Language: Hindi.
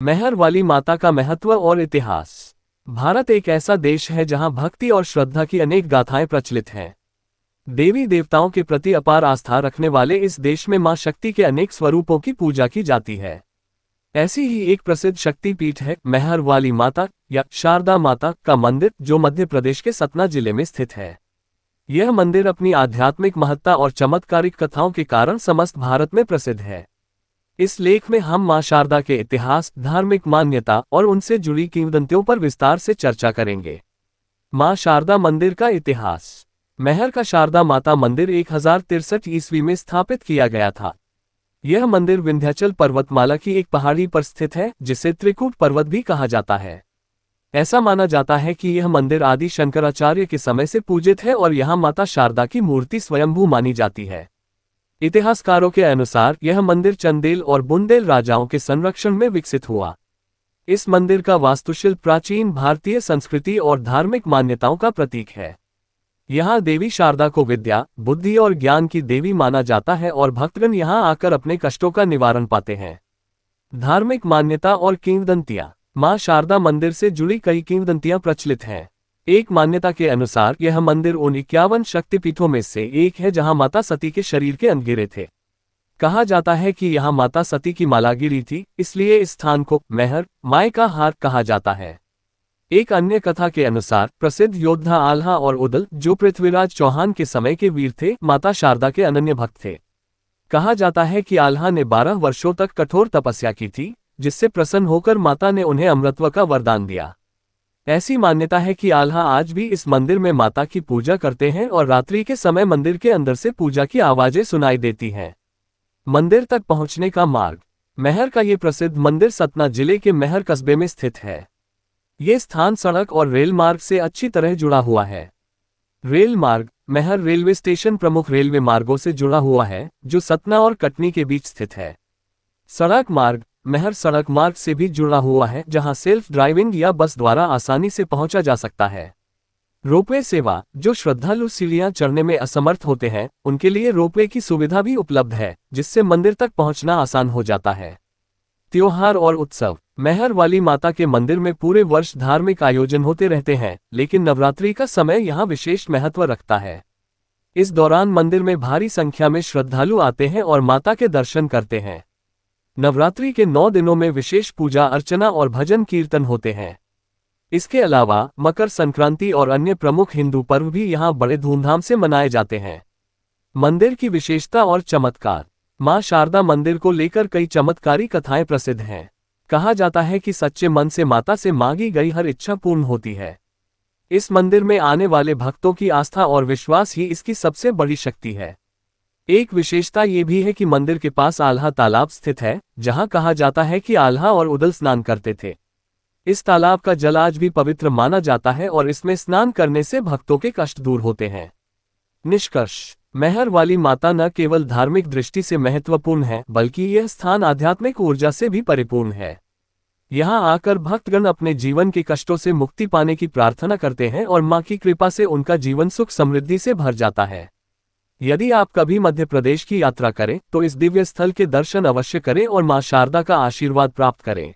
मेहर वाली माता का महत्व और इतिहास। भारत एक ऐसा देश है जहां भक्ति और श्रद्धा की अनेक गाथाएं प्रचलित हैं। देवी देवताओं के प्रति अपार आस्था रखने वाले इस देश में मां शक्ति के अनेक स्वरूपों की पूजा की जाती है। ऐसी ही एक प्रसिद्ध शक्तिपीठ है मेहर वाली माता या शारदा माता का मंदिर, जो मध्य प्रदेश के सतना जिले में स्थित है। यह मंदिर अपनी आध्यात्मिक महत्ता और चमत्कारिक कथाओं के कारण समस्त भारत में प्रसिद्ध है। इस लेख में हम मां शारदा के इतिहास, धार्मिक मान्यता और उनसे जुड़ी किंवदंतियों पर विस्तार से चर्चा करेंगे। मां शारदा मंदिर का इतिहास। मेहर का शारदा माता मंदिर 1063 ईस्वी में स्थापित किया गया था। यह मंदिर विंध्याचल पर्वतमाला की एक पहाड़ी पर स्थित है, जिसे त्रिकूट पर्वत भी कहा जाता है। ऐसा माना जाता है कि यह मंदिर आदि शंकराचार्य के समय से पूजित है और यहाँ माता शारदा की मूर्ति स्वयंभू मानी जाती है। इतिहासकारों के अनुसार यह मंदिर चंदेल और बुंदेल राजाओं के संरक्षण में विकसित हुआ। इस मंदिर का वास्तुशिल्प प्राचीन भारतीय संस्कृति और धार्मिक मान्यताओं का प्रतीक है। यहाँ देवी शारदा को विद्या, बुद्धि और ज्ञान की देवी माना जाता है और भक्तगण यहाँ आकर अपने कष्टों का निवारण पाते हैं। धार्मिक मान्यता और किंवदंतियाँ। मां शारदा मंदिर से जुड़ी कई किंवदंतियाँ प्रचलित हैं। एक मान्यता के अनुसार यह मंदिर उन 51 शक्तिपीठों में से एक है जहां माता सती के शरीर के अंग गिरे थे। कहा जाता है कि यहां माता सती की माला गिरी थी, इसलिए इस स्थान को मेहर, माय का हार कहा जाता है। एक अन्य कथा के अनुसार प्रसिद्ध योद्धा आल्हा और उदल, जो पृथ्वीराज चौहान के समय के वीर थे, माता शारदा के अनन्य भक्त थे। कहा जाता है कि आल्हा ने 12 वर्षों तक कठोर तपस्या की थी, जिससे प्रसन्न होकर माता ने उन्हें अमृतत्व का वरदान दिया। ऐसी मान्यता है कि आल्हा आज भी इस मंदिर में माता की पूजा करते हैं और रात्रि के समय मंदिर के अंदर से पूजा की आवाजें सुनाई देती हैं। मंदिर तक पहुंचने का मार्ग। मेहर का ये प्रसिद्ध मंदिर सतना जिले के मेहर कस्बे में स्थित है। ये स्थान सड़क और रेल मार्ग से अच्छी तरह जुड़ा हुआ है। रेल मार्ग। मेहर रेलवे स्टेशन प्रमुख रेलवे मार्गों से जुड़ा हुआ है, जो सतना और कटनी के बीच स्थित है। सड़क मार्ग। मेहर सड़क मार्ग से भी जुड़ा हुआ है, जहां सेल्फ ड्राइविंग या बस द्वारा आसानी से पहुंचा जा सकता है। रोपवे सेवा। जो श्रद्धालु सीढ़ियां चढ़ने में असमर्थ होते हैं, उनके लिए रोपवे की सुविधा भी उपलब्ध है, जिससे मंदिर तक पहुंचना आसान हो जाता है। त्योहार और उत्सव। मेहर वाली माता के मंदिर में पूरे वर्ष धार्मिक आयोजन होते रहते हैं, लेकिन नवरात्रि का समय यहाँ विशेष महत्व रखता है। इस दौरान मंदिर में भारी संख्या में श्रद्धालु आते हैं और माता के दर्शन करते हैं। नवरात्रि के 9 दिनों में विशेष पूजा अर्चना और भजन कीर्तन होते हैं। इसके अलावा मकर संक्रांति और अन्य प्रमुख हिंदू पर्व भी यहाँ बड़े धूमधाम से मनाए जाते हैं। मंदिर की विशेषता और चमत्कार। मां शारदा मंदिर को लेकर कई चमत्कारी कथाएं प्रसिद्ध हैं। कहा जाता है कि सच्चे मन से माता से मांगी गई हर इच्छा पूर्ण होती है। इस मंदिर में आने वाले भक्तों की आस्था और विश्वास ही इसकी सबसे बड़ी शक्ति है। एक विशेषता ये भी है कि मंदिर के पास आल्हा तालाब स्थित है, जहां कहा जाता है कि आल्हा और उदल स्नान करते थे। इस तालाब का जल आज भी पवित्र माना जाता है और इसमें स्नान करने से भक्तों के कष्ट दूर होते हैं। निष्कर्ष। मेहर वाली माता न केवल धार्मिक दृष्टि से महत्वपूर्ण है, बल्कि यह स्थान आध्यात्मिक ऊर्जा से भी परिपूर्ण है। यहाँ आकर भक्तगण अपने जीवन के कष्टों से मुक्ति पाने की प्रार्थना करते हैं और मां की कृपा से उनका जीवन सुख समृद्धि से भर जाता है। यदि आप कभी मध्य प्रदेश की यात्रा करें तो इस दिव्य स्थल के दर्शन अवश्य करें और मां शारदा का आशीर्वाद प्राप्त करें।